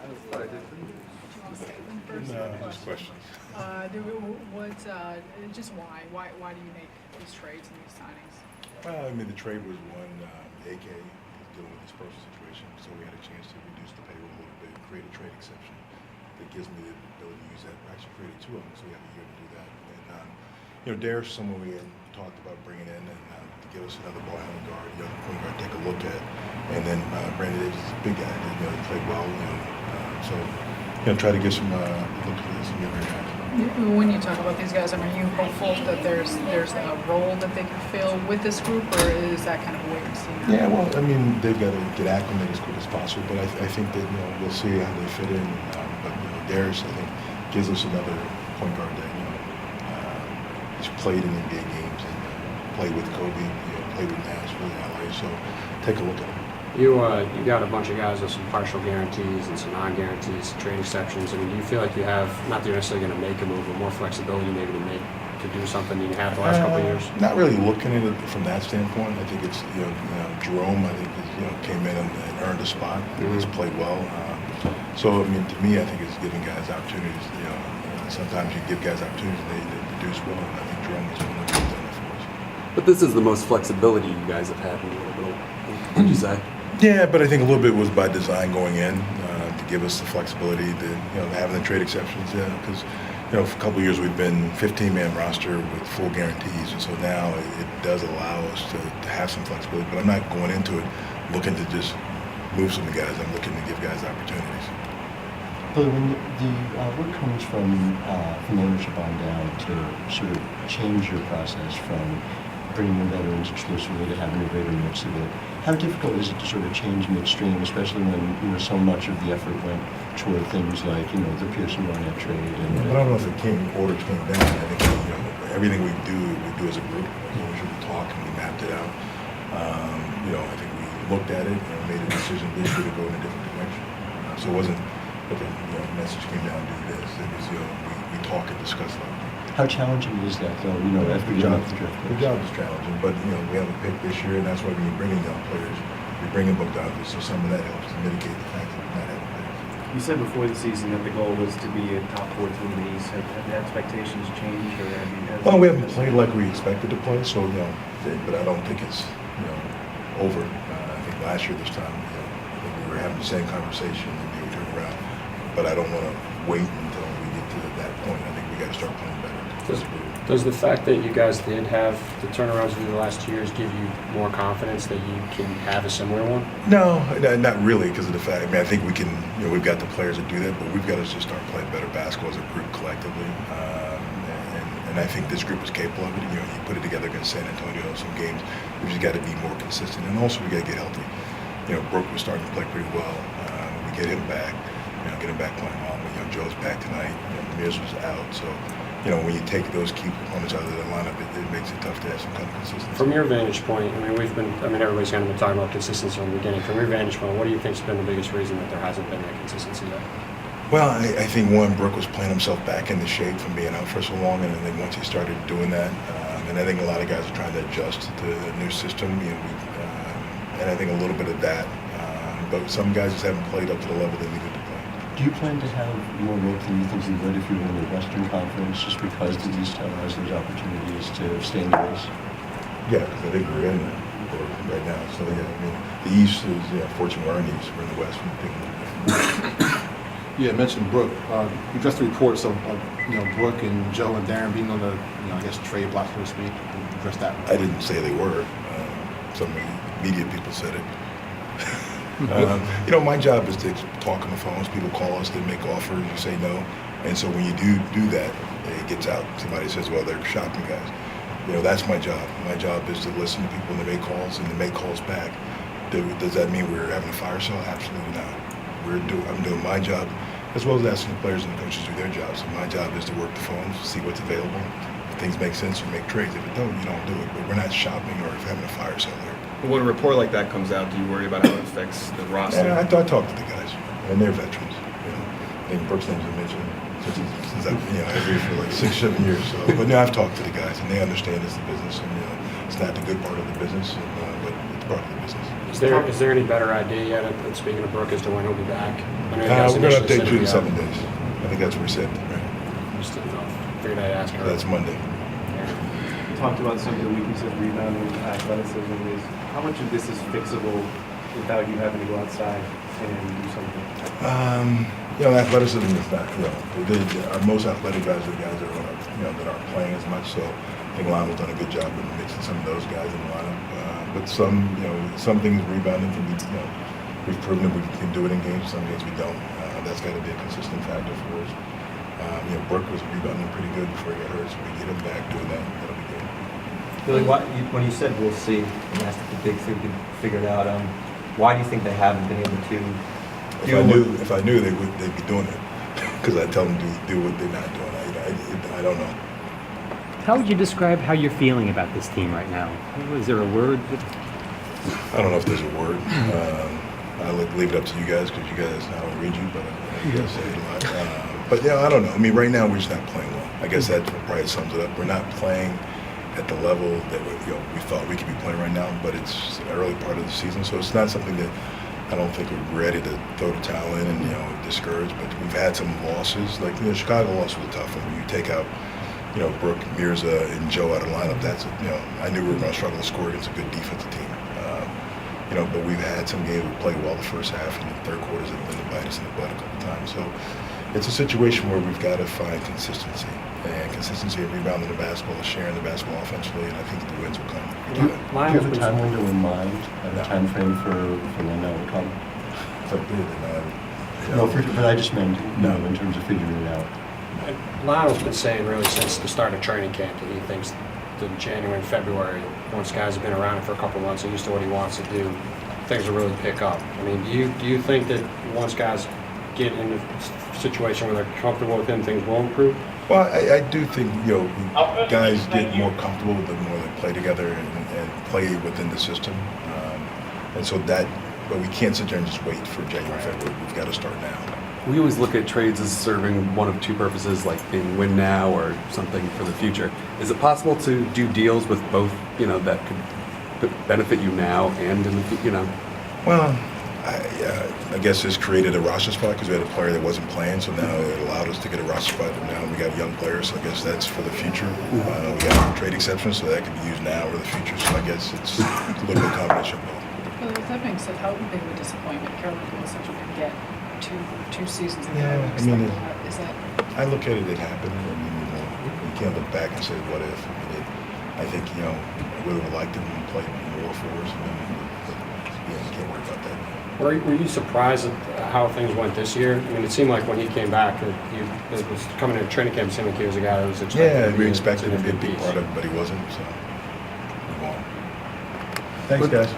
want to say them first? No, just questions. Just why do you make these trades and these signings? Well, I mean, the trade was one. AK is dealing with this personal situation, so we had a chance to reduce the payroll a little bit, create a trade exception that gives me the ability to use that. We actually created two of them, so we have a year to do that. And Darius, someone we had talked about bringing in, and to give us another ball handling guard, young point guard, take a look at. And then Brandon Davis is a big guy that played well. So try to get some look at this and get very happy. When you talk about these guys, are you hopeful that there's a role that they can fill with this group, or is that kind of a wait and see? Yeah, well, I mean, they've got to get acclimated as quick as possible, but I think that we'll see how they fit in. But Darius, I think, gives us another point guard that he's played in NBA games and played with Kobe, played with Nash, played in LA. So take a look at him. You got a bunch of guys with some partial guarantees and some non-guarantees, trade exceptions. I mean, do you feel like you have, not that you're necessarily going to make a move, but more flexibility maybe to do something than you had the last couple of years? Not really looking at it from that standpoint. I think it's Jerome. I think came in and earned a spot. He's played well. So I mean, to me, I think it's giving guys opportunities. Sometimes you give guys opportunities and they produce well, and I think Jerome is one of them who's done that for us. But this is the most flexibility you guys have had in a little bit. Would you say? Yeah, but I think a little bit was by design going in to give us the flexibility to having the trade exceptions. Yeah, because for a couple of years we've been 15-man roster with full guarantees, and so now it does allow us to have some flexibility. But I'm not going into it looking to just move some guys. I'm looking to give guys opportunities. But when the what comes from ownership on down to sort of change your process from bringing in veterans exclusively to having a greater mix of it, how difficult is it to sort of change midstream, especially when so much of the effort went toward things like the Pearson Barnett trade? And but I don't know if orders came down. I think everything we do as a group. We should talk and we mapped it out. I think we looked at it and made a decision this year to go in a different direction. So it wasn't okay. Message came down, do this. It was we talk and discuss that. How challenging is that, though? After you job, left the draft? the job is challenging, but we have a pick this year, and that's why when you bring in young players, we bring in Bogdanovich, so some of that helps to mitigate the fact that we're not having players. You said before the season that the goal was to be a top 4 team in the East. Have the expectations changed, or Well, we haven't played like we expected to play, so but I don't think it's over. I think last year this time, I think we were having the same conversation and we turned around, but I don't want to wait until we get to that point. I think we got to start playing better. Does the fact that you guys did have the turnarounds through the last 2 years give you more confidence that you can have a similar one? No, not really, because of the fact. I mean, I think we can. We've got the players that do that, but we've got to just start playing better basketball as a group collectively. And I think this group is capable of it. You put it together against San Antonio, some games. We've just got to be more consistent, and also we got to get healthy. Brooke was starting to play pretty well. We get him back. Get him back playing well. Joe's back tonight. Miz was out, so. When you take those key components out of the lineup, it makes it tough to have some kind of consistency. From your vantage point, everybody's kind of been talking about consistency from the beginning. From your vantage point, what do you think has been the biggest reason that there hasn't been that consistency yet? Well, I think Brooke was playing himself back into shape from being out for so long, and I think once he started doing that, and I think a lot of guys are trying to adjust to the new system, and I think a little bit of that, but some guys just haven't played up to the level they needed to play. Do you plan to have more rope than you think you would if you were in the Western Conference, just because the East has those opportunities to stay in the race? Yeah, because I think we're in there right now. So the East is fortunately we're in the East. We're in the West. We're taking a little different. Yeah, I mentioned Brooke. You just reports of Brooke and Joe and Darren being on the trade block, so to speak. Address that. I didn't say they were. Some media people said it. My job is to talk on the phones. People call us, they make offers, you say no. And so when you do that, it gets out. Somebody says, well, they're shopping guys. That's my job. My job is to listen to people when they make calls and to make calls back. Does that mean we're having a fire sale? Absolutely not. I'm doing my job, as well as asking the players and the coaches to do their jobs. So my job is to work the phones, see what's available. If things make sense, you make trades. If it don't, you don't do it. But we're not shopping or having a fire sale there. When a report like that comes out, do you worry about how it affects the roster? Yeah, I talk to the guys, and they're veterans. I think Brooks name's been mentioned since I've agreed for like 6-7 years. So, but I've talked to the guys, and they understand it's the business, and it's not the good part of the business, but it's part of the business. Is there any better idea yet, speaking of Brooke, as to when he'll be back? I know you We're guys going to initially said update you in it'd 7 be days. I think that's what we said. Right? out. Just didn't know. Figured I'd ask her. That's Monday. You talked about some of the weaknesses, rebounding, athleticism. How much of this is fixable without you having to go outside and do something? Athleticism is not, our most athletic guys are the guys that are, that aren't playing as much. So I think Lionel's done a good job of mixing some of those guys in the lineup. But some things rebounding can be, we've proven that we can do it in games. Some games we don't. That's got to be a consistent factor for us. Brooke was rebounding pretty good before he got hurt. So we get him back doing that. That'll be good. Billy, when you said we'll see, and asked if the big three could figure it out, why do you think they haven't been able to? If I knew, they'd be doing it. Because I tell them to do what they're not doing. I don't know. How would you describe how you're feeling about this team right now? Is there a word? I don't know if there's a word. I'll leave it up to you guys because you guys, I don't read you, but you guys say it a lot. But I don't know. I mean, right now we're just not playing well. I guess that probably sums it up. We're not playing at the level that we thought we could be playing right now, but it's the early part of the season, so it's not something that I don't think we're ready to throw the towel in and discourage. But we've had some losses, like Chicago loss was a tough one. When you take out Brooke, Mirza, and Joe out of the lineup, that's I knew we were going to struggle to score against a good defensive team. But we've had some games we played well the first half, and the third quarters have been to bite us in the butt a couple times. So it's a situation where we've got to find consistency, and consistency in rebounding the basketball, sharing the basketball offensively, and I think the wins will come. Do you have a time window in mind, a time frame for when that will come? If I did, then No, but I just meant, in terms of figuring it out. Lionel's been saying really since the start of training camp that he thinks that January and February, once guys have been around for a couple months and used to what he wants to do, things will really pick up. I mean, do you think that once guys get in a situation where they're comfortable with him, things will improve? Well, I do think guys get more comfortable the more they play together and play within the system, and so but we can't sit there and just wait for January, February. We've got to start now. We always look at trades as serving one of two purposes, like being win now or something for the future. Is it possible to do deals with both, that could benefit you now and in the future, Well, I guess this created a roster spot because we had a player that wasn't playing, so now it allowed us to get a roster spot. And now we got young players, so I guess that's for the future. We got trade exceptions, so that can be used now or the future. So I guess it's a little bit of a combination of both. Well, with that being said, how big of a disappointment Carolina Central can get two seasons ago? Yeah, I mean, is that? I look at it happened. I mean, you can't look back and say, what if? I think, I would have liked him to play more for us, but you can't worry about that. Were you surprised at how things went this year? I mean, it seemed like when he came back, it was coming in training camp, it seemed like he was a guy that was expected Yeah, to be we expected him to be a significant big piece. part of it, but he wasn't, so move on. Thanks, guys.